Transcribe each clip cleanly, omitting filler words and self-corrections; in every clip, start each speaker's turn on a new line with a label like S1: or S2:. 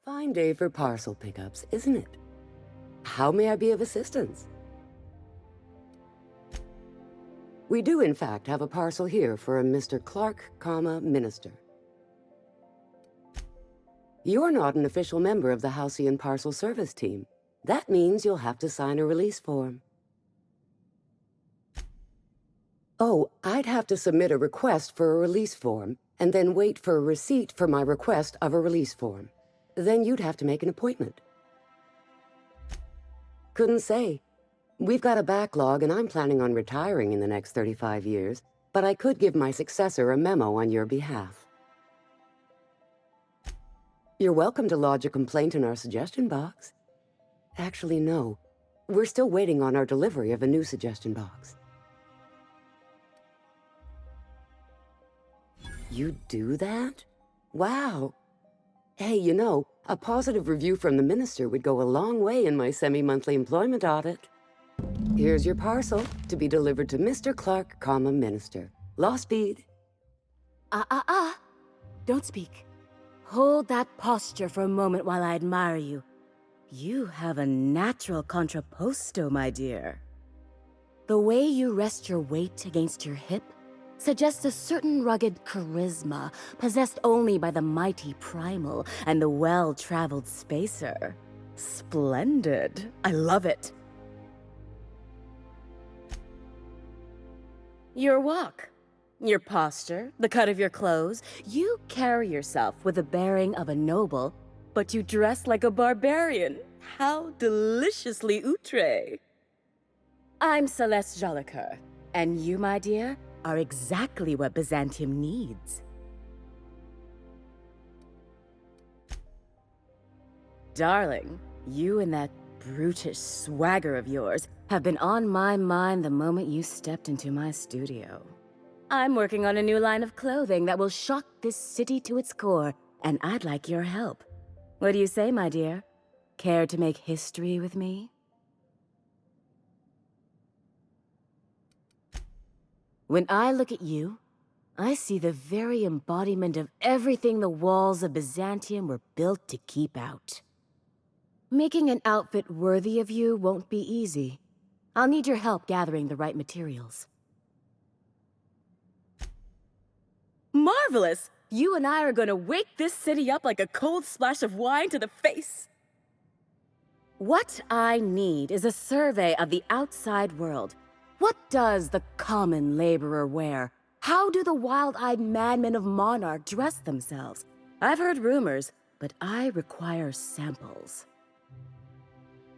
S1: Fine day for parcel pickups, isn't it? How may I be of assistance? We do, in fact, have a parcel here for a Mr. Clark, Minister. You're not an official member of the Halcyon Parcel Service Team. That means you'll have to sign a release form. Oh, I'd have to submit a request for a release form, and then wait for a receipt for my request of a release form. Then you'd have to make an appointment. Couldn't say. We've got a backlog, and I'm planning on retiring in the next 35 years, but I could give my successor a memo on your behalf. You're welcome to lodge a complaint in our suggestion box. Actually, no. We're still waiting on our delivery of a new suggestion box. You do that? Wow. Hey, you know, a positive review from the minister would go a long way in my semi-monthly employment audit. Here's your parcel to be delivered to Mr. Clark, Minister. Law speed.
S2: Don't speak. Hold that posture for a moment while I admire you. You have a natural contrapposto, my dear. The way you rest your weight against your hip suggests a certain rugged charisma possessed only by the mighty primal and the well-traveled spacer. Splendid. I love it. Your walk, your posture, the cut of your clothes, you carry yourself with the bearing of a noble, but you dress like a barbarian. How deliciously outre. I'm Celeste Jolicoeur, and you, my dear, are exactly what Byzantium needs. Darling, you and that brutish swagger of yours have been on my mind the moment you stepped into my studio. I'm working on a new line of clothing that will shock this city to its core, and I'd like your help. What do you say, my dear? Care to make history with me? When I look at you, I see the very embodiment of everything the walls of Byzantium were built to keep out. Making an outfit worthy of you won't be easy. I'll need your help gathering the right materials. Marvelous! You and I are gonna wake this city up like a cold splash of wine to the face. What I need is a survey of the outside world. What does the common laborer wear? How do the wild-eyed madmen of Monarch dress themselves? I've heard rumors, but I require samples.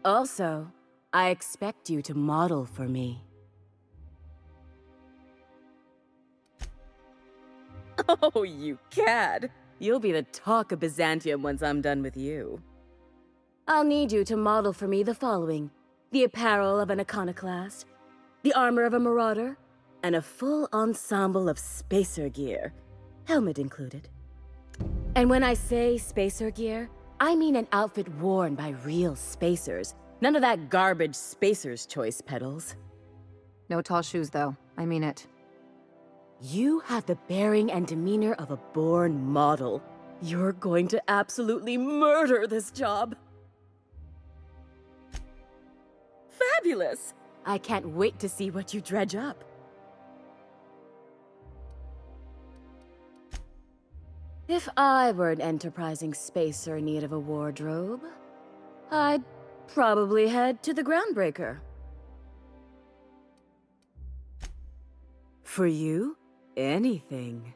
S2: Also, I expect you to model for me. Oh, you cad! You'll be the talk of Byzantium once I'm done with you. I'll need you to model for me the following: the apparel of an iconoclast, the armor of a marauder, and a full ensemble of spacer gear, helmet included. And when I say spacer gear, I mean an outfit worn by real spacers. None of that garbage spacer's choice pedals.
S3: No tall shoes, though. I mean it.
S2: You have the bearing and demeanor of a born model. You're going to absolutely murder this job. Fabulous! I can't wait to see what you dredge up. If I were an enterprising spacer in need of a wardrobe, I'd probably head to the Groundbreaker. For you, anything.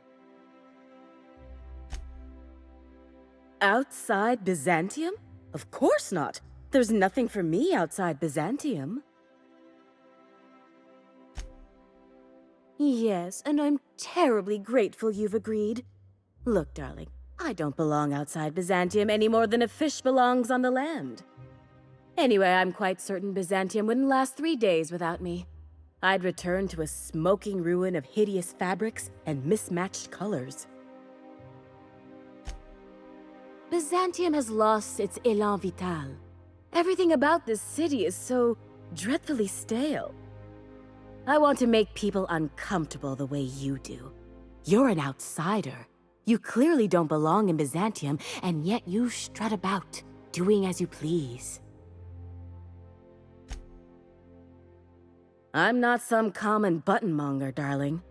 S2: Outside Byzantium? Of course not. There's nothing for me outside Byzantium. Yes, and I'm terribly grateful you've agreed. Look, darling, I don't belong outside Byzantium any more than a fish belongs on the land. Anyway, I'm quite certain Byzantium wouldn't last 3 days without me. I'd return to a smoking ruin of hideous fabrics and mismatched colors. Byzantium has lost its élan vital. Everything about this city is so dreadfully stale. I want to make people uncomfortable the way you do. You're an outsider. You clearly don't belong in Byzantium, and yet you strut about, doing as you please. I'm not some common buttonmonger, darling.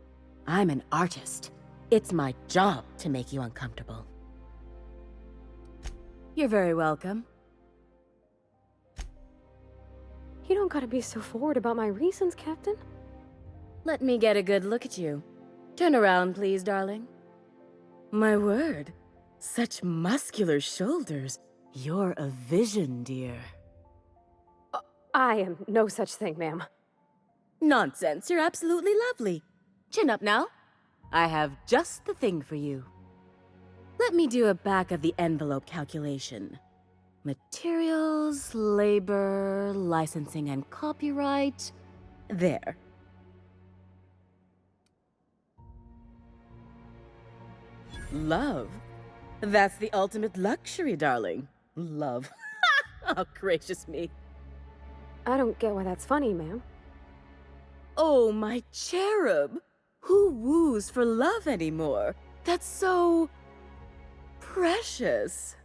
S2: I'm an artist. It's my job to make you uncomfortable. You're very welcome.
S4: You don't gotta be so forward about my reasons, Captain.
S2: Let me get a good look at you. Turn around, please, darling. My word, such muscular shoulders. You're a vision, dear.
S4: I am no such thing, ma'am.
S2: Nonsense, you're absolutely lovely. Chin up now. I have just the thing for you. Let me do a back-of-the-envelope calculation. Materials, labor, licensing and copyright. There. Love? That's the ultimate luxury, darling. Love. Oh, gracious me.
S4: I don't get why that's funny, ma'am.
S2: Oh, my cherub! Who woos for love anymore? That's so... precious.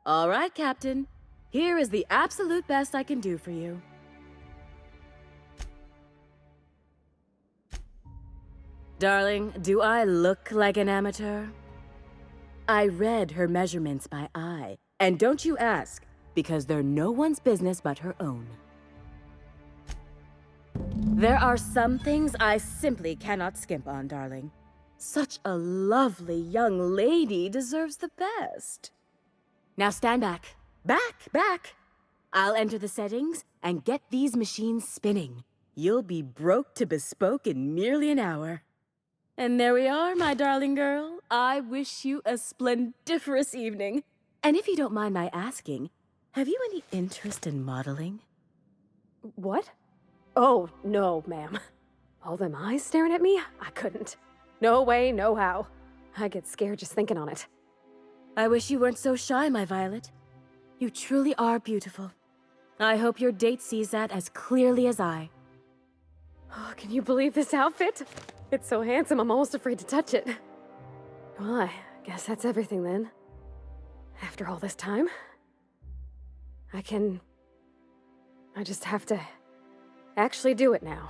S2: All right, Captain. Here is the absolute best I can do for you. Darling, do I look like an amateur? I read her measurements by eye. And don't you ask, because they're no one's business but her own. There are some things I simply cannot skimp on, darling. Such a lovely young lady deserves the best. Now stand back. Back! I'll enter the settings and get these machines spinning. You'll be broke to bespoke in merely an hour. And there we are, my darling girl. I wish you a splendiferous evening. And if you don't mind my asking, have you any interest in modeling?
S4: What? Oh, no, ma'am. All them eyes staring at me? I couldn't. No way, no how. I get scared just thinking on it.
S2: I wish you weren't so shy, my Violet. You truly are beautiful. I hope your date sees that as clearly as I.
S4: Oh, can you believe this outfit? It's so handsome, I'm almost afraid to touch it. Well, I guess that's everything then. After all this time, I just have to actually do it now.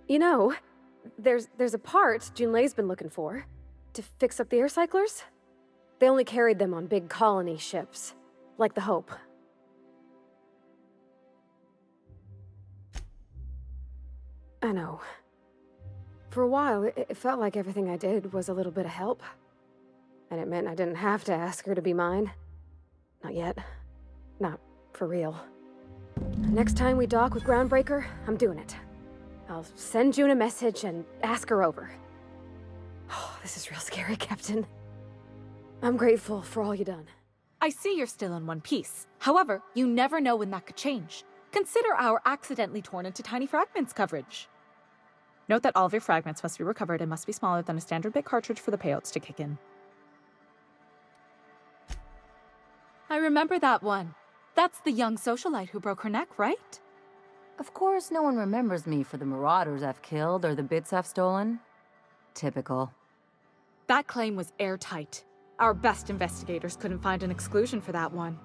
S4: You know, there's a part Junlei's been looking for to fix up the air cyclers. They only carried them on big colony ships, like the Hope. I know. For a while, it felt like everything I did was a little bit of help. And it meant I didn't have to ask her to be mine. Not yet. Not for real. Next time we dock with Groundbreaker, I'm doing it. I'll send June a message and ask her over. Oh, this is real scary, Captain. I'm grateful for all you done.
S5: I see you're still in one piece. However, you never know when that could change. Consider our accidentally torn into tiny fragments coverage. Note that all of your fragments must be recovered and must be smaller than a standard bit cartridge for the payouts to kick in. I remember that one. That's the young socialite who broke her neck, right?
S3: Of course, no one remembers me for the marauders I've killed or the bits I've stolen. Typical.
S5: That claim was airtight. Our best investigators couldn't find an exclusion for that one.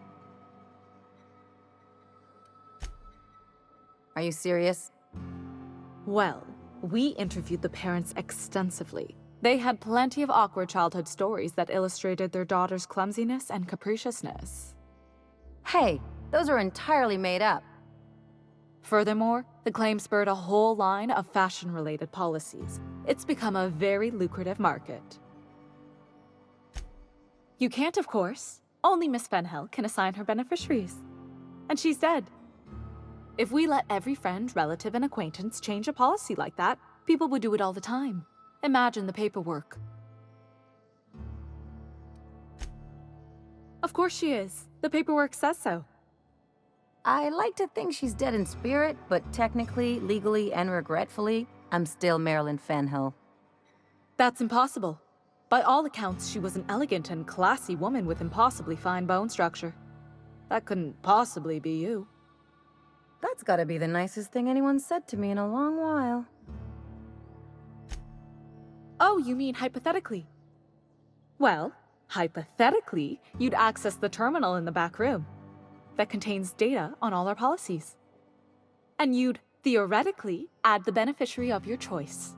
S3: Are you serious?
S5: Well, we interviewed the parents extensively. They had plenty of awkward childhood stories that illustrated their daughter's clumsiness and capriciousness.
S3: Hey, those are entirely made up.
S5: Furthermore, the claim spurred a whole line of fashion-related policies. It's become a very lucrative market. You can't, of course. Only Miss Fenhel can assign her beneficiaries. And she's dead. If we let every friend, relative, and acquaintance change a policy like that, people would do it all the time. Imagine the paperwork. Of course she is. The paperwork says so.
S3: I like to think she's dead in spirit, but technically, legally, and regretfully, I'm still Marilyn Fenhill.
S5: That's impossible. By all accounts, she was an elegant and classy woman with impossibly fine bone structure. That couldn't possibly be you.
S3: That's gotta be the nicest thing anyone's said to me in a long while.
S5: Oh, you mean hypothetically. Well, hypothetically, you'd access the terminal in the back room that contains data on all our policies. And you'd theoretically add the beneficiary of your choice.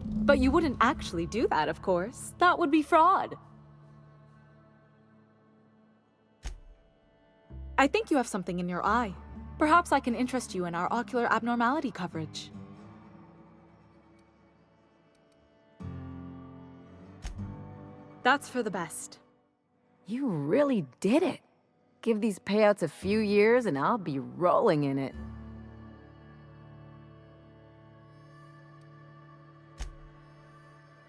S5: But you wouldn't actually do that, of course. That would be fraud. I think you have something in your eye. Perhaps I can interest you in our ocular abnormality coverage. That's for the best.
S3: You really did it. Give these payouts a few years and I'll be rolling in it.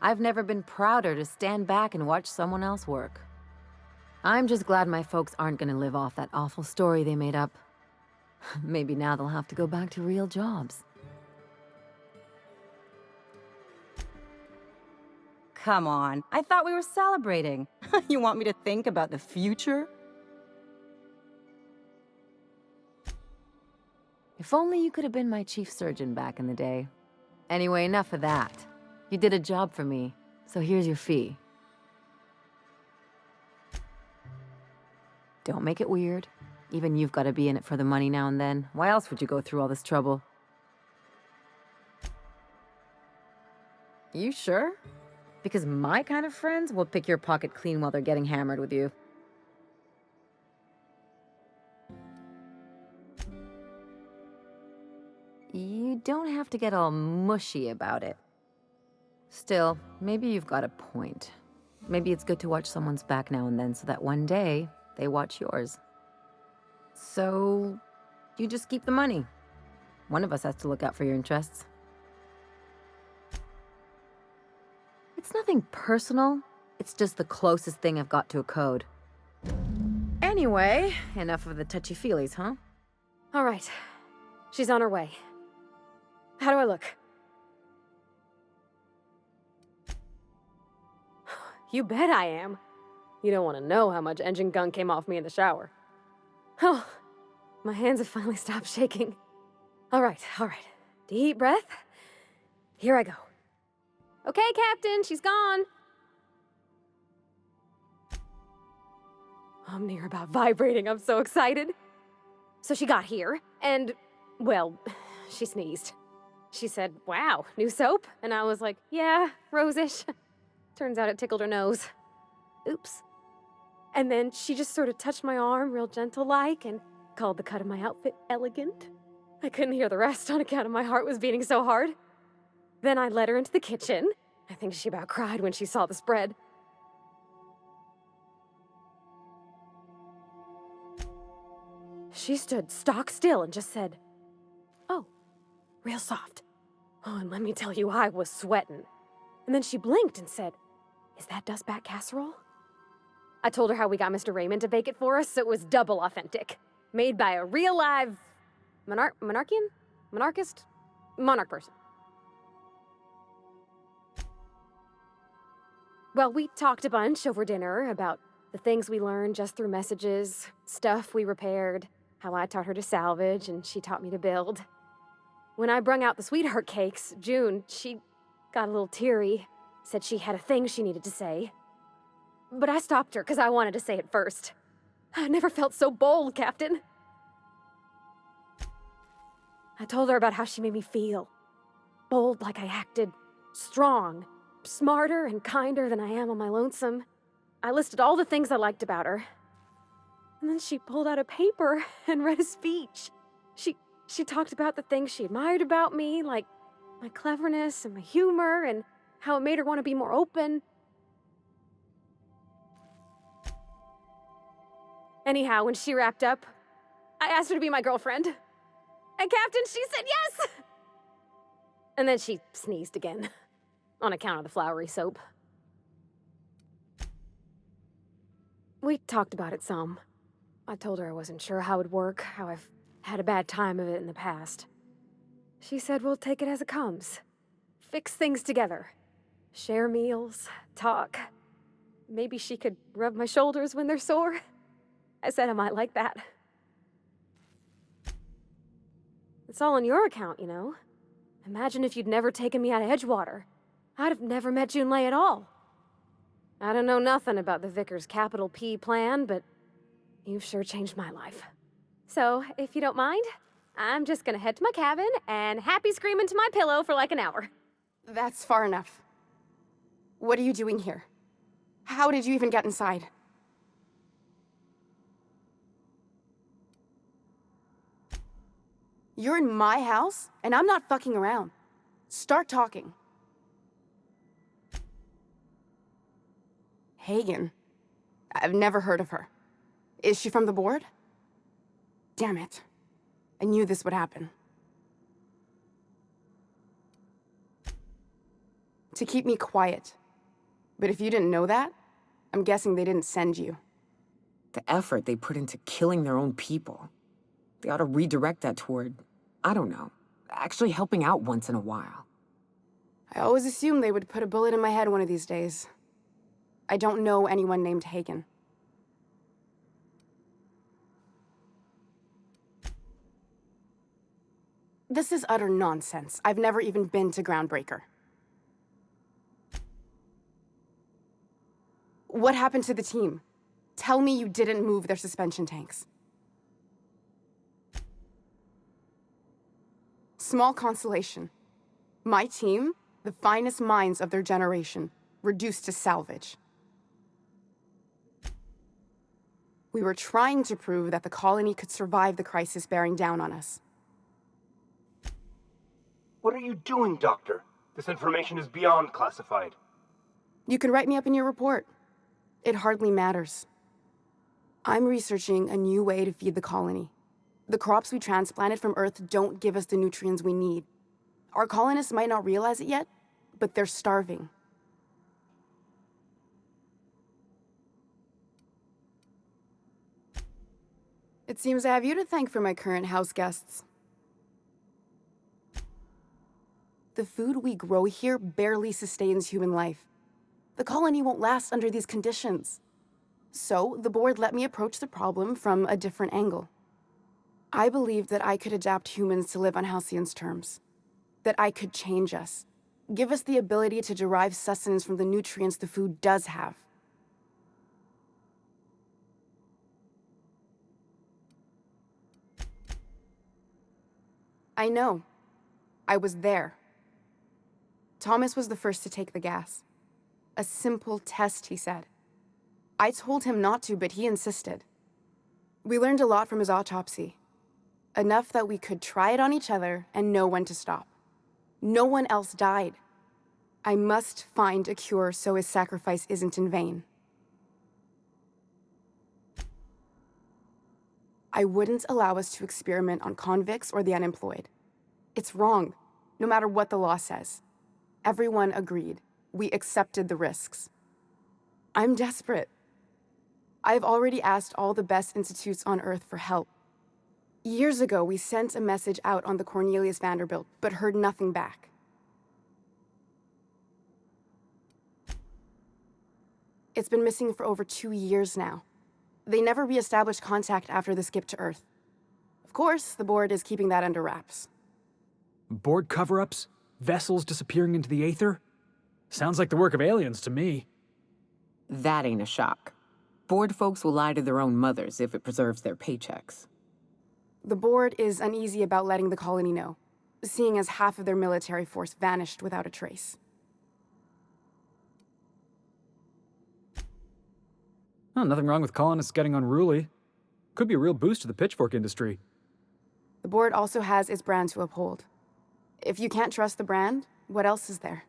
S3: I've never been prouder to stand back and watch someone else work. I'm just glad my folks aren't gonna live off that awful story they made up. Maybe now they'll have to go back to real jobs.
S6: Come on, I thought we were celebrating. You want me to think about the future?
S3: If only you could have been my chief surgeon back in the day. Anyway, enough of that. You did a job for me, so here's your fee. Don't make it weird. Even you've got to be in it for the money now and then. Why else would you go through all this trouble? You sure? Because my kind of friends will pick your pocket clean while they're getting hammered with you. You don't have to get all mushy about it. Still, maybe you've got a point. Maybe it's good to watch someone's back now and then so that one day they watch yours. So, you just keep the money. One of us has to look out for your interests. It's nothing personal. It's just the closest thing I've got to a code. Anyway, enough of the touchy-feelies, huh?
S4: All right. She's on her way. How do I look? You bet I am. You don't want to know how much engine gunk came off me in the shower. Oh, my hands have finally stopped shaking. All right. Deep breath. Here I go. Okay, Captain, she's gone. I'm near about vibrating. I'm so excited. So she got here, and, well, she sneezed. She said, "Wow, new soap?" And I was like, "Yeah, rose-ish." Turns out it tickled her nose. Oops. And then she just sort of touched my arm real gentle-like and called the cut of my outfit elegant. I couldn't hear the rest on account of my heart was beating so hard. Then I led her into the kitchen. I think she about cried when she saw the spread. She stood stock still and just said, "Oh, real soft." Oh, and let me tell you, I was sweating. And then she blinked and said, "Is that dustback casserole?" I told her how we got Mr. Raymond to bake it for us, so it was double authentic. Made by a real live monarch person. Well, we talked a bunch over dinner about the things we learned just through messages, stuff we repaired, how I taught her to salvage and she taught me to build. When I brung out the sweetheart cakes, June, she got a little teary, said she had a thing she needed to say. But I stopped her because I wanted to say it first. I never felt so bold, Captain. I told her about how she made me feel. Bold like I acted, strong, smarter and kinder than I am on my lonesome. I listed all the things I liked about her. And then she pulled out a paper and read a speech. She talked about the things she admired about me, like my cleverness and my humor, and how it made her want to be more open. Anyhow, when she wrapped up, I asked her to be my girlfriend. And Captain, she said yes! And then she sneezed again, on account of the flowery soap. We talked about it some. I told her I wasn't sure how it'd work, how I've had a bad time of it in the past. She said we'll take it as it comes. Fix things together. Share meals, talk. Maybe she could rub my shoulders when they're sore. I said I might like that. It's all on your account, you know. Imagine if you'd never taken me out of Edgewater. I'd have never met Junlei at all. I don't know nothing about the Vickers capital P plan, but you've sure changed my life. So, if you don't mind, I'm just gonna head to my cabin and happy scream into my pillow for like an hour.
S7: That's far enough. What are you doing here? How did you even get inside? You're in my house, and I'm not fucking around. Start talking. Hagen. I've never heard of her. Is she from the board? Damn it. I knew this would happen. To keep me quiet. But if you didn't know that, I'm guessing they didn't send you.
S8: The effort they put into killing their own people. They ought to redirect that toward, I don't know, actually helping out once in a while.
S7: I always assumed they would put a bullet in my head one of these days. I don't know anyone named Hagen. This is utter nonsense. I've never even been to Groundbreaker. What happened to the team? Tell me you didn't move their suspension tanks. Small consolation. My team, the finest minds of their generation, reduced to salvage. We were trying to prove that the colony could survive the crisis bearing down on us.
S9: What are you doing, Doctor? This information is beyond classified.
S7: You can write me up in your report. It hardly matters. I'm researching a new way to feed the colony. The crops we transplanted from Earth don't give us the nutrients we need. Our colonists might not realize it yet, but they're starving. It seems I have you to thank for my current house guests. The food we grow here barely sustains human life. The colony won't last under these conditions. So, the board let me approach the problem from a different angle. I believed that I could adapt humans to live on Halcyon's terms. That I could change us. Give us the ability to derive sustenance from the nutrients the food does have. I know. I was there. Thomas was the first to take the gas. A simple test, he said. I told him not to, but he insisted. We learned a lot from his autopsy. Enough that we could try it on each other and know when to stop. No one else died. I must find a cure so his sacrifice isn't in vain. I wouldn't allow us to experiment on convicts or the unemployed. It's wrong, no matter what the law says. Everyone agreed. We accepted the risks. I'm desperate. I've already asked all the best institutes on Earth for help. Years ago, we sent a message out on the Cornelius Vanderbilt, but heard nothing back. It's been missing for over 2 years now. They never re-established contact after the skip to Earth. Of course, the board is keeping that under wraps.
S10: Board cover-ups? Vessels disappearing into the aether? Sounds like the work of aliens to me.
S8: That ain't a shock. Board folks will lie to their own mothers if it preserves their paychecks.
S7: The board is uneasy about letting the colony know, seeing as half of their military force vanished without a trace.
S10: Oh, nothing wrong with colonists getting unruly. Could be a real boost to the pitchfork industry.
S7: The board also has its brand to uphold. If you can't trust the brand, what else is there?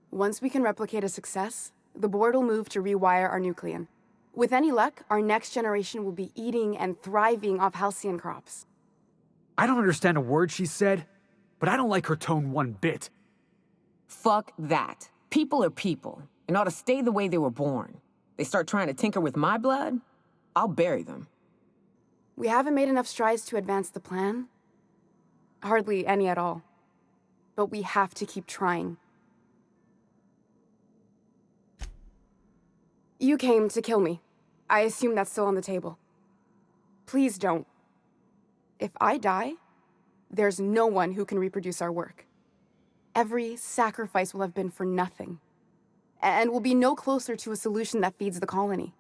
S7: Once we can replicate a success, the board will move to rewire our nucleon. With any luck, our next generation will be eating and thriving off Halcyon crops.
S10: I don't understand a word she said, but I don't like her tone one bit.
S8: Fuck that. People are people, and ought to stay the way they were born. They start trying to tinker with my blood, I'll bury them.
S7: We haven't made enough strides to advance the plan. Hardly any at all. But we have to keep trying. You came to kill me. I assume that's still on the table. Please don't. If I die, there's no one who can reproduce our work. every sacrifice will have been for nothing. And we'll be no closer to a solution that feeds the colony.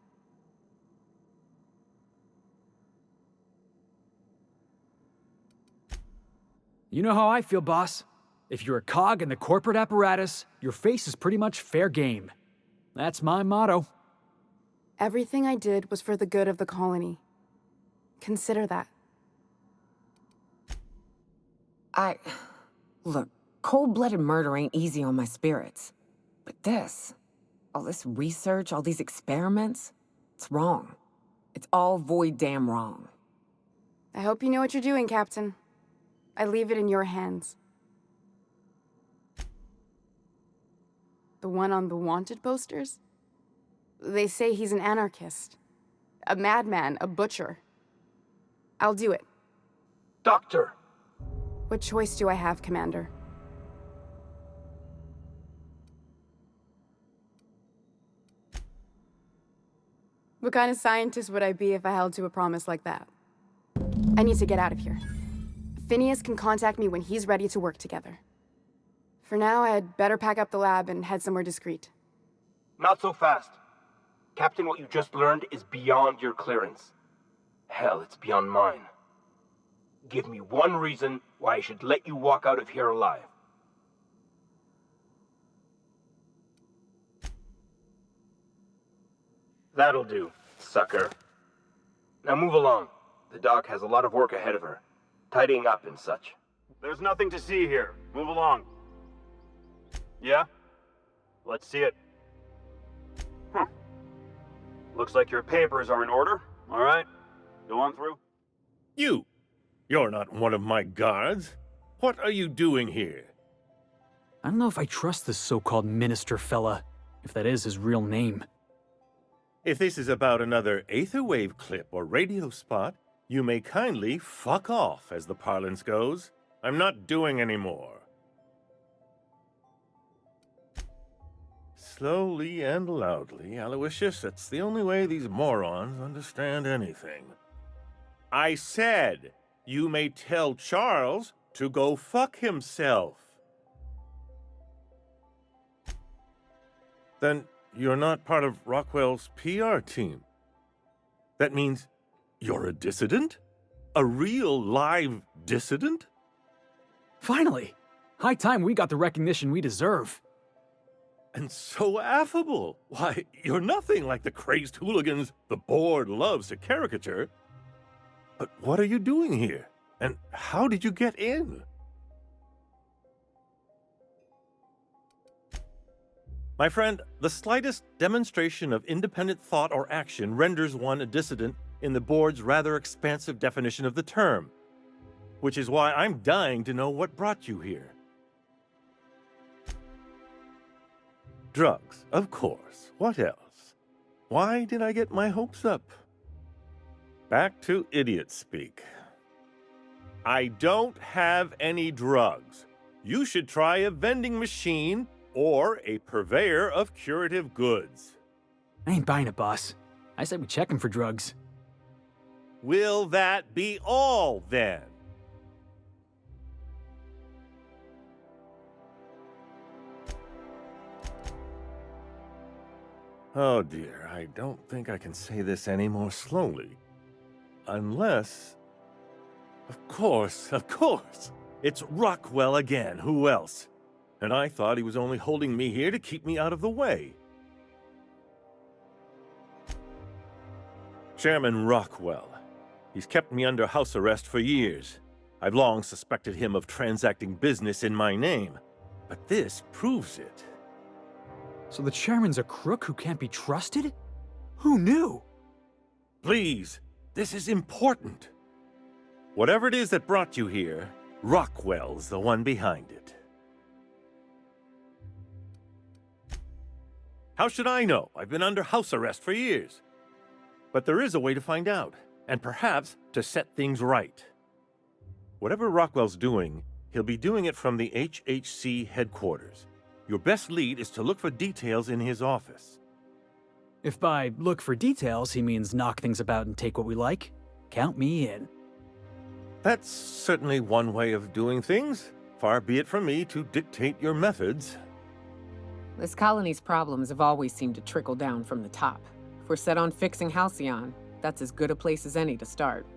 S10: You know how I feel, boss. If you're a cog in the corporate apparatus, your face is pretty much fair game. That's my motto.
S7: Everything I did was for the good of the colony. Consider that.
S8: Look, cold-blooded murder ain't easy on my spirits. But all this research, all these experiments, it's wrong. It's all void damn wrong.
S7: I hope you know what you're doing, Captain. I leave it in your hands. The one on the wanted posters? They say he's an anarchist. A madman, a butcher. I'll do it.
S9: Doctor!
S7: What choice do I have, Commander? What kind of scientist would I be if I held to a promise like that? I need to get out of here. Phineas can contact me when he's ready to work together. For now, I'd better pack up the lab and head somewhere discreet.
S9: Not so fast. Captain, what you just learned is beyond your clearance. Hell, it's beyond mine. Give me one reason why I should let you walk out of here alive. That'll do, sucker. Now move along. The doc has a lot of work ahead of her. Tidying up and such.
S11: There's nothing to see here. Move along. Yeah? Let's see it. Looks like your papers are in order. All right. Go on through.
S12: You're not one of my guards. What are you doing here?
S10: I don't know if I trust this so-called minister fella, if that is his real name.
S12: If this is about another Aetherwave clip or radio spot, you may kindly fuck off, as the parlance goes. I'm not doing any more. Slowly and loudly, Aloysius, it's the only way these morons understand anything. I said, you may tell Charles to go fuck himself. Then you're not part of Rockwell's PR team. That means you're a dissident? A real live dissident?
S10: Finally! High time we got the recognition we deserve.
S12: And so affable. Why, you're nothing like the crazed hooligans the board loves to caricature. But what are you doing here? And how did you get in? My friend, the slightest demonstration of independent thought or action renders one a dissident in the board's rather expansive definition of the term. Which is why I'm dying to know what brought you here. Drugs, of course. What else? Why did I get my hopes up? Back to idiot speak. I don't have any drugs. You should try a vending machine or a purveyor of curative goods.
S10: I ain't buying it, boss. I said we check him for drugs.
S12: Will that be all, then? Oh dear, I don't think I can say this any more slowly. Unless... Of course. It's Rockwell again, who else? And I thought he was only holding me here to keep me out of the way. Chairman Rockwell. He's kept me under house arrest for years. I've long suspected him of transacting business in my name, but this proves it.
S10: So the chairman's a crook who can't be trusted? Who knew?
S12: Please, this is important. Whatever it is that brought you here, Rockwell's the one behind it. How should I know? I've been under house arrest for years. But there is a way to find out, and perhaps to set things right. Whatever Rockwell's doing, he'll be doing it from the HHC headquarters. Your best lead is to look for details in his office.
S10: If by look for details he means knock things about and take what we like, count me in.
S12: That's certainly one way of doing things. far be it from me to dictate your methods.
S8: This colony's problems have always seemed to trickle down from the top. If we're set on fixing Halcyon, that's as good a place as any to start.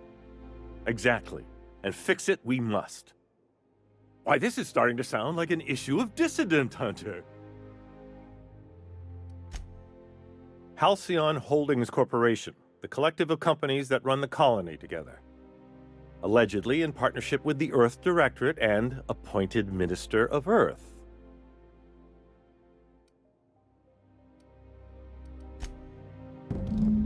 S12: Exactly. And fix it we must. Why, this is starting to sound like an issue of Dissident Hunter. Halcyon Holdings Corporation, the collective of companies that run the colony together. Allegedly in partnership with the Earth Directorate and appointed Minister of Earth.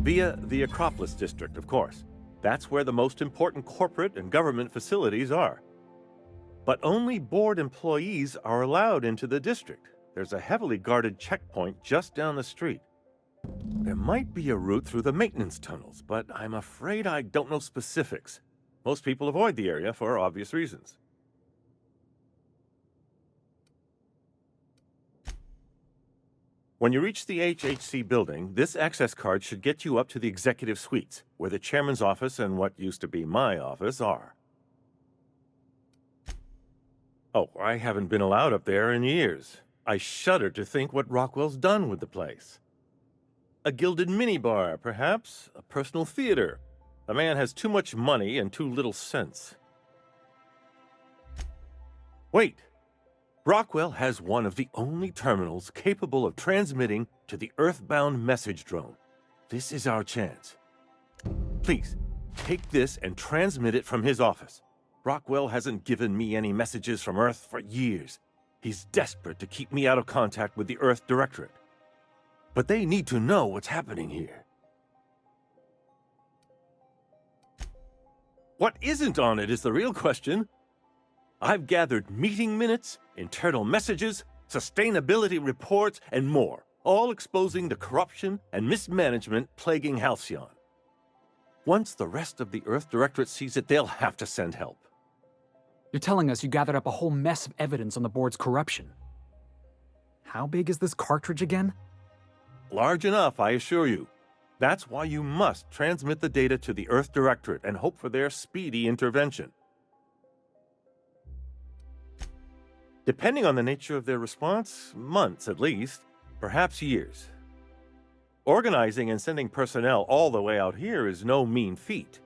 S12: Via the Acropolis District, of course. That's where the most important corporate and government facilities are. But only board employees are allowed into the district. There's a heavily guarded checkpoint just down the street. There might be a route through the maintenance tunnels, but I'm afraid I don't know specifics. Most people avoid the area for obvious reasons. When you reach the HHC building, this access card should get you up to the executive suites, where the chairman's office and what used to be my office are. Oh, I haven't been allowed up there in years. I shudder to think what Rockwell's done with the place. A gilded minibar, perhaps? A personal theater. The man has too much money and too little sense. Wait! Rockwell has one of the only terminals capable of transmitting to the Earthbound message drone. This is our chance. Please, take this and transmit it from his office. Rockwell hasn't given me any messages from Earth for years. He's desperate to keep me out of contact with the Earth Directorate. But they need to know what's happening here. What isn't on it is the real question. I've gathered meeting minutes, internal messages, sustainability reports, and more, all exposing the corruption and mismanagement plaguing Halcyon. Once the rest of the Earth Directorate sees it, they'll have to send help.
S10: You're telling us you gathered up a whole mess of evidence on the board's corruption. How big is this cartridge again?
S12: Large enough, I assure you. That's why you must transmit the data to the Earth Directorate and hope for their speedy intervention. Depending on the nature of their response, months at least, perhaps years. Organizing and sending personnel all the way out here is no mean feat.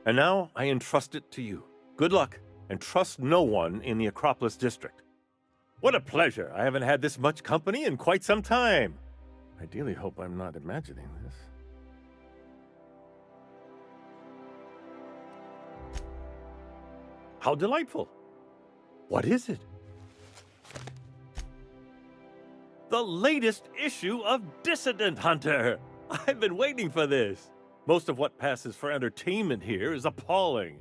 S12: And now I entrust it to you. Good luck, and trust no one in the Acropolis District. What a pleasure! I haven't had this much company in quite some time. I dearly hope I'm not imagining this. How delightful! What is it? The latest issue of Dissident Hunter! I've been waiting for this. Most of what passes for entertainment here is appalling.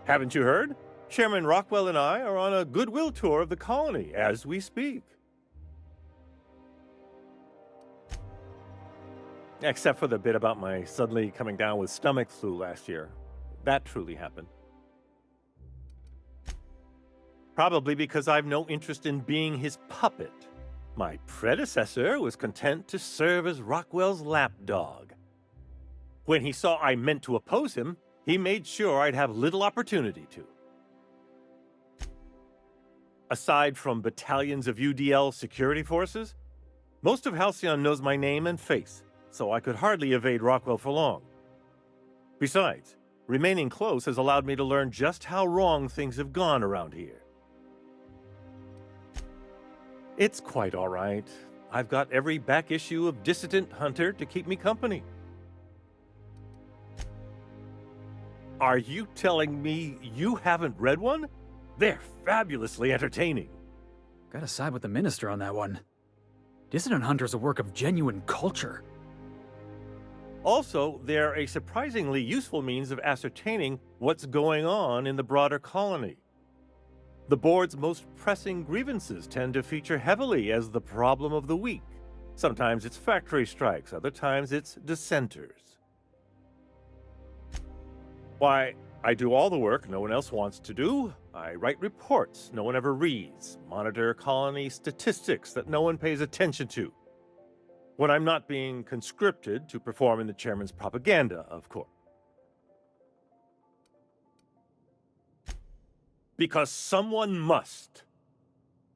S12: Haven't you heard? Chairman Rockwell and I are on a goodwill tour of the colony as we speak. Except for the bit about my suddenly coming down with stomach flu last year. That truly happened. Probably because I've no interest in being his puppet. My predecessor was content to serve as Rockwell's lapdog. When he saw I meant to oppose him, he made sure I'd have little opportunity to. Aside from battalions of UDL security forces, most of Halcyon knows my name and face, so I could hardly evade Rockwell for long. Besides, remaining close has allowed me to learn just how wrong things have gone around here. It's quite all right. I've got every back issue of Dissident Hunter to keep me company. Are you telling me you haven't read one? They're fabulously entertaining.
S10: Gotta side with the minister on that one. Dissident Hunter's a work of genuine culture.
S12: Also, they're a surprisingly useful means of ascertaining what's going on in the broader colony. The board's most pressing grievances tend to feature heavily as the problem of the week. Sometimes it's factory strikes, other times it's dissenters. Why, I do all the work no one else wants to do. I write reports no one ever reads, monitor colony statistics that no one pays attention to. When I'm not being conscripted to perform in the chairman's propaganda, of course. Because someone must.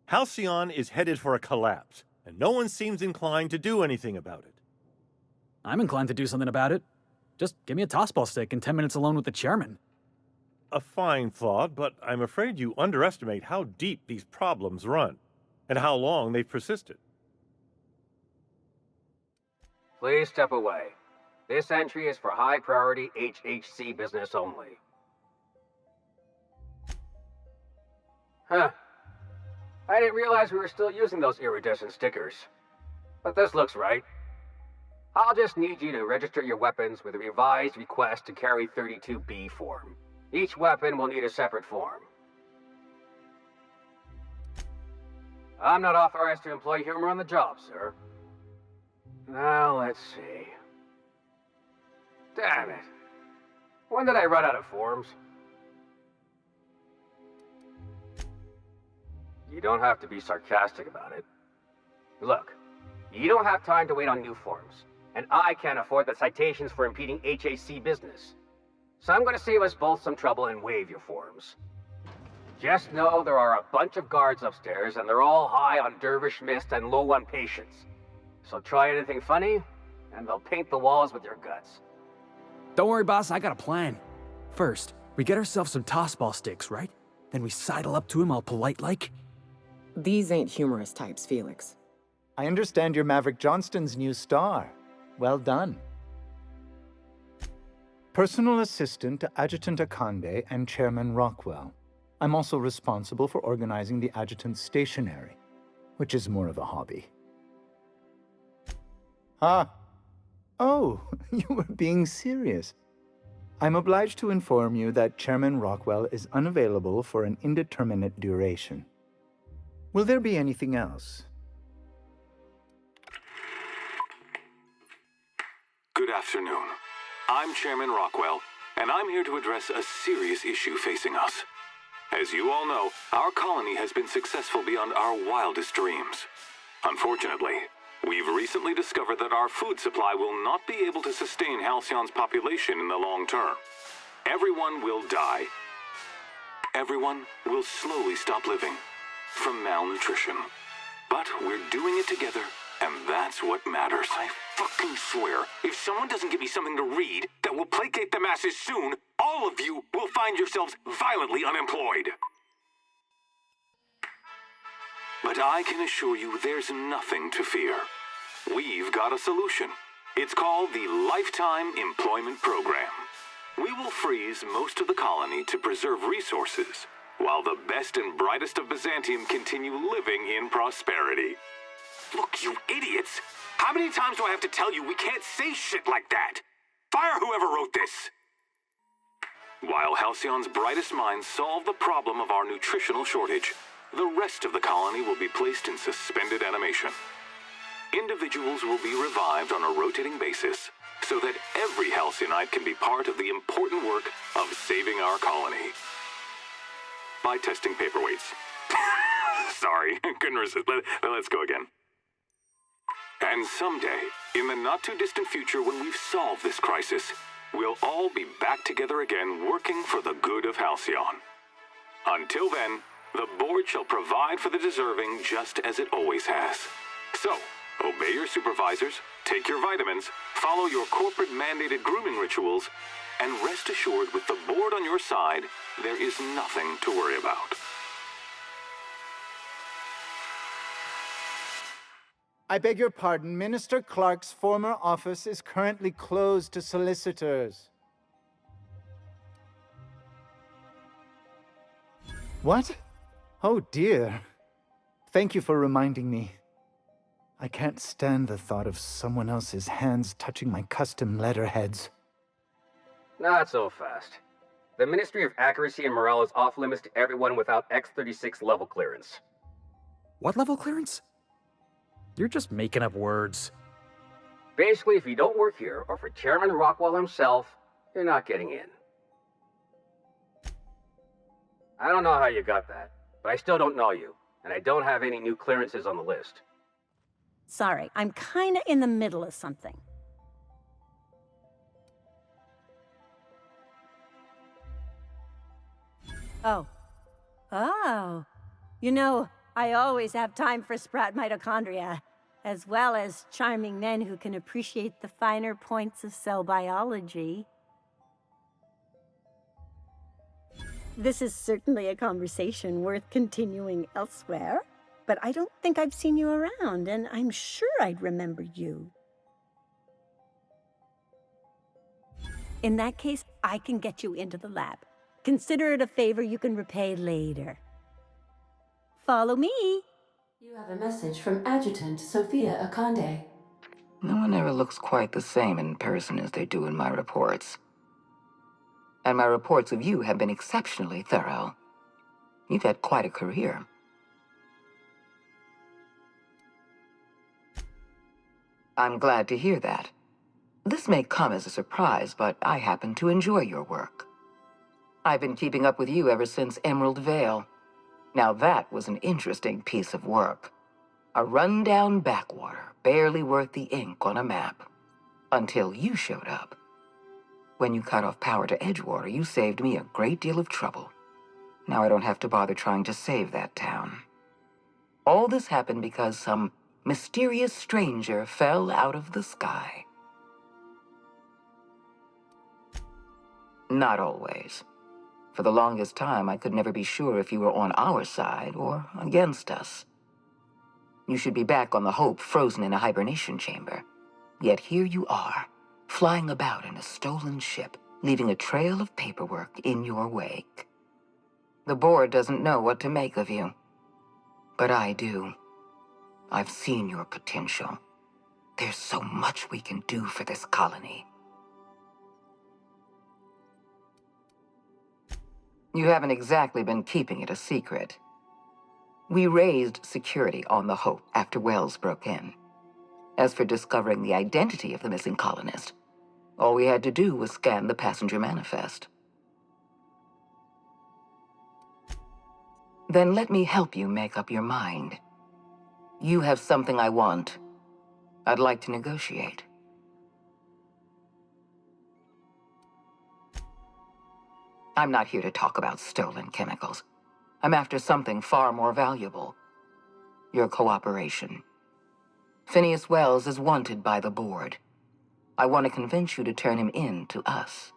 S12: Halcyon is headed for a collapse, and no one seems inclined to do anything about it.
S10: I'm inclined to do something about it. Just give me a tossball stick and 10 minutes alone with the chairman.
S12: A fine thought, but I'm afraid you underestimate how deep these problems run, and how long they've persisted.
S13: Please step away. This entry is for high-priority HHC business only. Huh. I didn't realize we were still using those iridescent stickers. But this looks right. I'll just need you to register your weapons with a revised request to carry 32B form. Each weapon will need a separate form. I'm not authorized to employ humor on the job, sir. Now, let's see. Damn it. When did I run out of forms? You don't have to be sarcastic about it. Look, you don't have time to wait on new forms, and I can't afford the citations for impeding HAC business. So I'm going to save us both some trouble and waive your forms. Just know there are a bunch of guards upstairs, and they're all high on Dervish Mist and low on patience. So try anything funny, and they'll paint the walls with your guts.
S10: Don't worry, boss, I got a plan. First, we get ourselves some tossball sticks, right? Then we sidle up to him all polite-like.
S8: These ain't humorous types, Felix.
S14: I understand you're Maverick Johnston's new star. Well done. Personal assistant to Adjutant Akande and Chairman Rockwell. I'm also responsible for organizing the adjutant's stationery, which is more of a hobby. Ah. Oh, you were being serious. I'm obliged to inform you that Chairman Rockwell is unavailable for an indeterminate duration. Will there be anything else?
S15: Good afternoon. I'm Chairman Rockwell, and I'm here to address a serious issue facing us. As you all know, our colony has been successful beyond our wildest dreams. Unfortunately, we've recently discovered that our food supply will not be able to sustain Halcyon's population in the long term. Everyone will die. Everyone will slowly stop living from malnutrition. But we're doing it together, and that's what matters. I fucking swear, if someone doesn't give me something to read that will placate the masses soon, all of you will find yourselves violently unemployed. But I can assure you there's nothing to fear. We've got a solution. It's called the Lifetime Employment Program. We will freeze most of the colony to preserve resources, while the best and brightest of Byzantium continue living in prosperity. Look, you idiots! How many times do I have to tell you we can't say shit like that? Fire whoever wrote this! While Halcyon's brightest minds solve the problem of our nutritional shortage, the rest of the colony will be placed in suspended animation. Individuals will be revived on a rotating basis, so that every Halcyonite can be part of the important work of saving our colony. By testing paperweights. Sorry, couldn't resist. Let's go again. And someday, in the not-too-distant future when we've solved this crisis, we'll all be back together again working for the good of Halcyon. Until then, the board shall provide for the deserving just as it always has. So, obey your supervisors, take your vitamins, follow your corporate-mandated grooming rituals, and rest assured with the board on your side, there is nothing to worry about.
S14: I beg your pardon, Minister Clark's former office is currently closed to solicitors. What? Oh dear. Thank you for reminding me. I can't stand the thought of someone else's hands touching my custom letterheads.
S13: Not so fast. The Ministry of Accuracy and Morale is off limits to everyone without X-36 level clearance.
S10: What level clearance? You're just making up words.
S13: Basically, if you don't work here, or for Chairman Rockwell himself, you're not getting in. I don't know how you got that, but I still don't know you, and I don't have any new clearances on the list.
S16: Sorry, I'm kinda in the middle of something. Oh. Oh. You know, I always have time for sprout mitochondria, as well as charming men who can appreciate the finer points of cell biology. This is certainly a conversation worth continuing elsewhere, but I don't think I've seen you around, and I'm sure I'd remember you. In that case, I can get you into the lab. Consider it a favor you can repay later. Follow me.
S17: You have a message from Adjutant Sophia Akande.
S18: No one ever looks quite the same in person as they do in my reports. And my reports of you have been exceptionally thorough. You've had quite a career. I'm glad to hear that. This may come as a surprise, but I happen to enjoy your work. I've been keeping up with you ever since Emerald Vale. Now that was an interesting piece of work. A rundown backwater, barely worth the ink on a map. Until you showed up. When you cut off power to Edgewater, you saved me a great deal of trouble. Now I don't have to bother trying to save that town. All this happened because some mysterious stranger fell out of the sky. Not always. For the longest time, I could never be sure if you were on our side or against us. You should be back on the Hope, frozen in a hibernation chamber. Yet here you are, flying about in a stolen ship, leaving a trail of paperwork in your wake. The board doesn't know what to make of you. But I do. I've seen your potential. There's so much we can do for this colony. You haven't exactly been keeping it a secret. We raised security on the Hope after Wells broke in. As for discovering the identity of the missing colonist, all we had to do was scan the passenger manifest. Then let me help you make up your mind. You have something I want. I'd like to negotiate. I'm not here to talk about stolen chemicals. I'm after something far more valuable. Your cooperation. Phineas Wells is wanted by the board. I want to convince you to turn him in to us.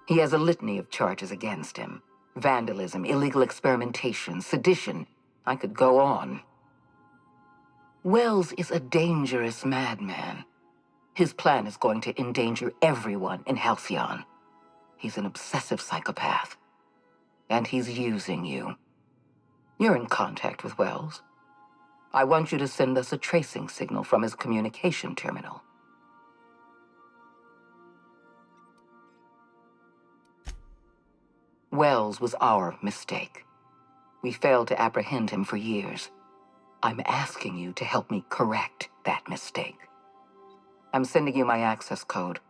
S18: He has a litany of charges against him. Vandalism, illegal experimentation, sedition. I could go on. Wells is a dangerous madman. His plan is going to endanger everyone in Halcyon. He's an obsessive psychopath. And he's using you. You're in contact with Wells. I want you to send us a tracing signal from his communication terminal. Wells was our mistake. We failed to apprehend him for years. I'm asking you to help me correct that mistake. I'm sending you my access code.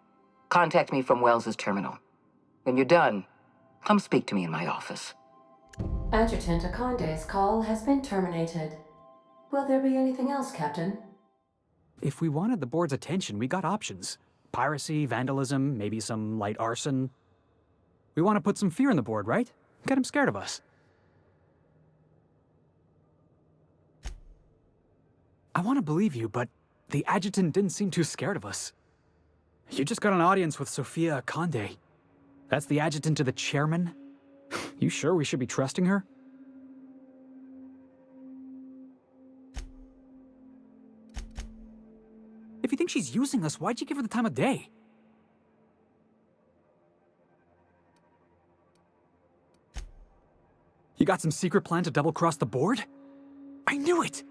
S18: Contact me from Wells's terminal. When you're done, come speak to me in my office.
S17: Adjutant Akande's call has been terminated. Will there be anything else, Captain?
S10: If we wanted the board's attention, we got options. Piracy, vandalism, maybe some light arson. We want to put some fear in the board, right? Get him scared of us. I want to believe you, but the adjutant didn't seem too scared of us. You just got an audience with Sophia Akande. That's the adjutant to the chairman? You sure we should be trusting her? If you think she's using us, why'd you give her the time of day? You got some secret plan to double-cross the board? I knew it!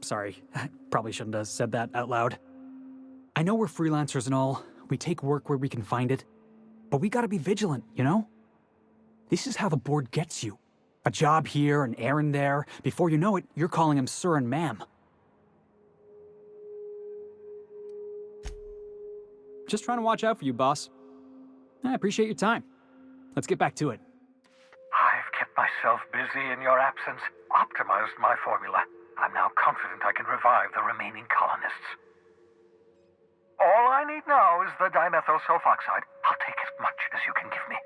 S10: Sorry, I probably shouldn't have said that out loud. I know we're freelancers and all. We take work where we can find it. But we gotta be vigilant, you know? This is how the board gets you. A job here, an errand there. Before you know it, you're calling him sir and ma'am. Just trying to watch out for you, boss. I appreciate your time. Let's get back to it.
S19: I've kept Myself busy in your absence, optimized my formula. I'm now confident I can revive the remaining colonists. All I need now is the dimethyl sulfoxide. I'll take as much as you can give me.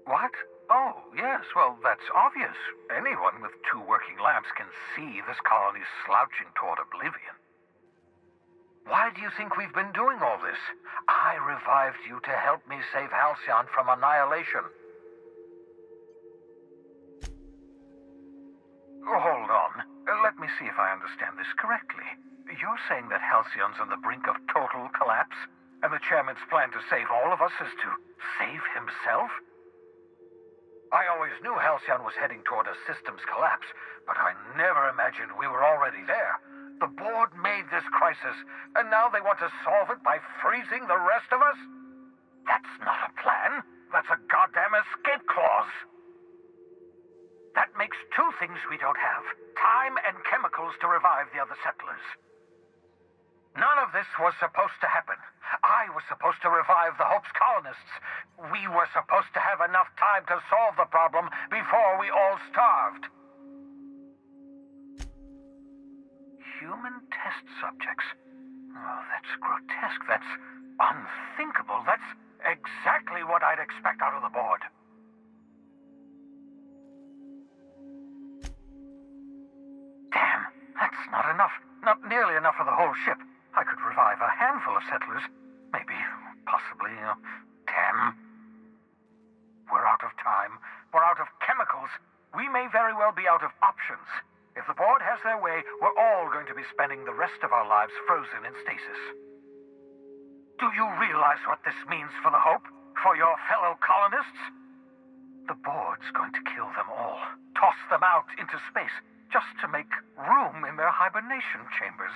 S19: What? Oh, yes, well, that's obvious. Anyone with 2 working labs can see this colony's slouching toward oblivion. Why do you think we've been doing all this? I revived you to help me save Halcyon from annihilation. Hold on. Let me see if I understand this correctly. You're saying that Halcyon's on the brink of total collapse, and the chairman's plan to save all of us is to save himself? I always knew Halcyon was heading toward a systems collapse, but I never imagined we were already there. The board made this crisis, and now they want to solve it by freezing the rest of us? That's not a plan. That's a goddamn escape clause. That makes 2 things we don't have: time and chemicals to revive the other settlers. None of this was supposed to happen. I was supposed to revive the Hope's colonists. We were supposed to have enough time to solve the problem before we all starved. Human test subjects. Oh, that's grotesque. That's unthinkable. That's exactly what I'd expect out of the board. Damn, that's not enough. Not nearly enough for the whole ship. I could revive a handful of settlers. Maybe, possibly, damn. We're out of time. We're out of chemicals. We may very well be out of options. If the board has their way, we're all going to be spending the rest of our lives frozen in stasis. Do you realize what this means for the Hope? For your fellow colonists? The board's going to kill them all. Toss them out into space, just to make room in their hibernation chambers.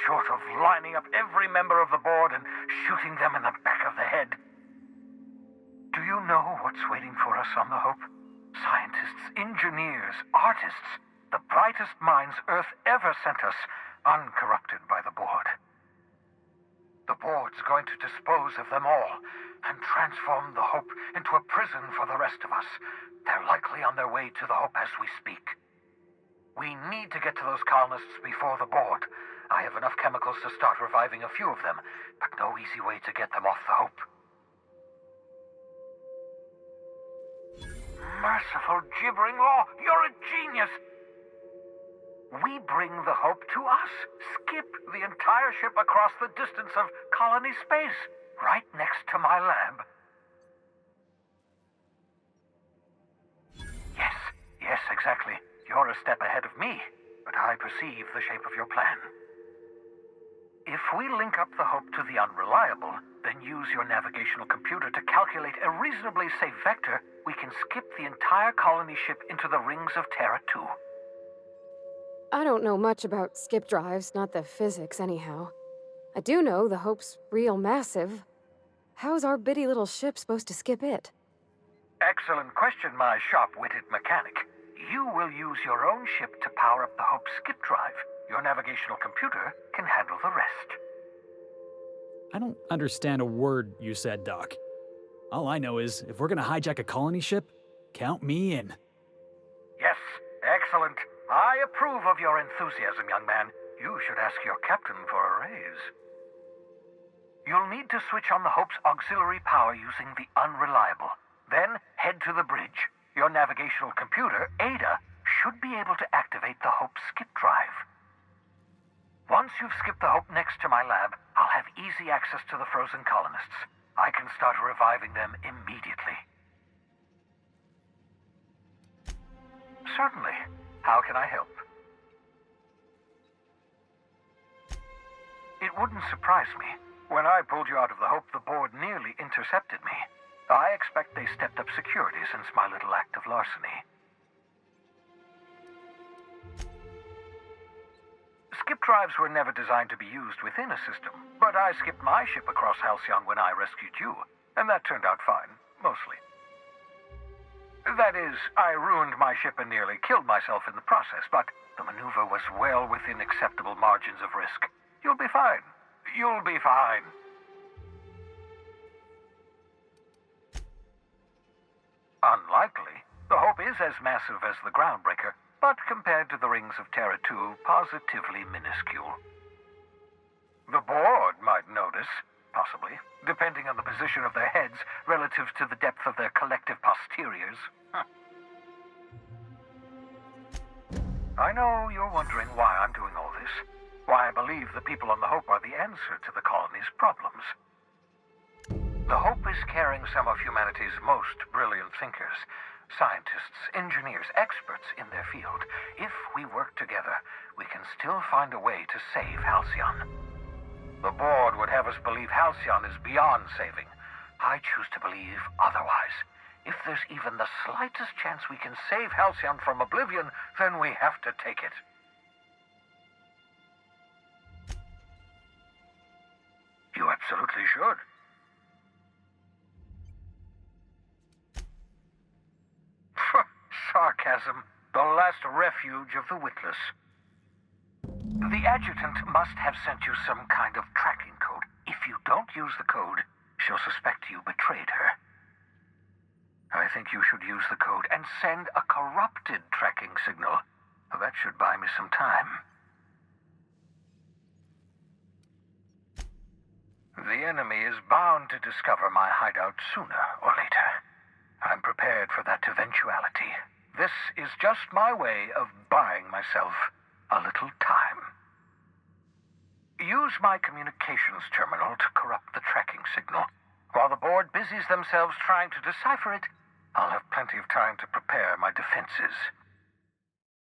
S19: Short of lining up every member of the board and shooting them in the back of the head. Do you know what's waiting for us on the Hope? Scientists, engineers, artists, the brightest minds Earth ever sent us, uncorrupted by the board. The board's going to dispose of them all and transform the Hope into a prison for the rest of us. They're likely on their way to the Hope as we speak. We need to get to those colonists before the board. I have enough chemicals to start reviving a few of them, but no easy way to get them off the Hope. Merciful gibbering law, you're a genius! We bring the Hope to us. Skip the entire ship across the distance of colony space, right next to my lab. Yes, exactly. You're a step ahead of me, but I perceive the shape of your plan. If we link up the Hope to the Unreliable, then use your navigational computer to calculate a reasonably safe vector, we can skip the entire colony ship into the rings of Terra 2.
S4: I don't know much about skip drives, not the physics anyhow. I do know the Hope's real massive. How's our bitty little ship supposed to skip it?
S19: Excellent question, my sharp-witted mechanic. You will use your own ship to power up the Hope's skip drive. Your navigational computer can handle the rest.
S10: I don't understand a word you said, Doc. All I know is, if we're gonna hijack a colony ship, count me in.
S19: Yes, excellent. I approve of your enthusiasm, young man. You should ask your captain for a raise. You'll need to switch on the Hope's auxiliary power using the Unreliable. Then head to the bridge. Your navigational computer, Ada, should be able to activate the Hope skip drive. Once you've skipped the Hope next to my lab, I'll have easy access to the frozen colonists. I can start reviving them immediately. Certainly. How can I help? It wouldn't surprise me. When I pulled you out of the Hope, the board nearly intercepted me. I expect they stepped up security since my little act of larceny. Skip drives were never designed to be used within a system, but I skipped my ship across Halcyon when I rescued you, and that turned out fine, mostly. That is, I ruined my ship and nearly killed myself in the process, but the maneuver was well within acceptable margins of risk. You'll be fine. You'll be fine. Unlikely. The Hope is as massive as the Groundbreaker, but compared to the rings of Terra 2, positively minuscule. The board might notice, possibly, depending on the position of their heads relative to the depth of their collective posteriors. I know you're wondering why I'm doing all this, why I believe the people on the Hope are the answer to the colony's problems. The Hope is carrying some of humanity's most brilliant thinkers, scientists, engineers, experts in their field. If we work together, we can still find a way to save Halcyon. The board would have us believe Halcyon is beyond saving. I choose to believe otherwise. If there's even the slightest chance we can save Halcyon from oblivion, then we have to take it. You absolutely should. Sarcasm, the last refuge of the witless. The adjutant must have sent you some kind of tracking code. If you don't use the code, she'll suspect you betrayed her. I think you should use the code and send a corrupted tracking signal. That should buy me some time. The enemy is bound to discover my hideout sooner or later. I'm prepared for that eventuality. This is just my way of buying myself a little time. Use my communications terminal to corrupt the tracking signal. While the board busies themselves trying to decipher it, I'll have plenty of time to prepare my defenses.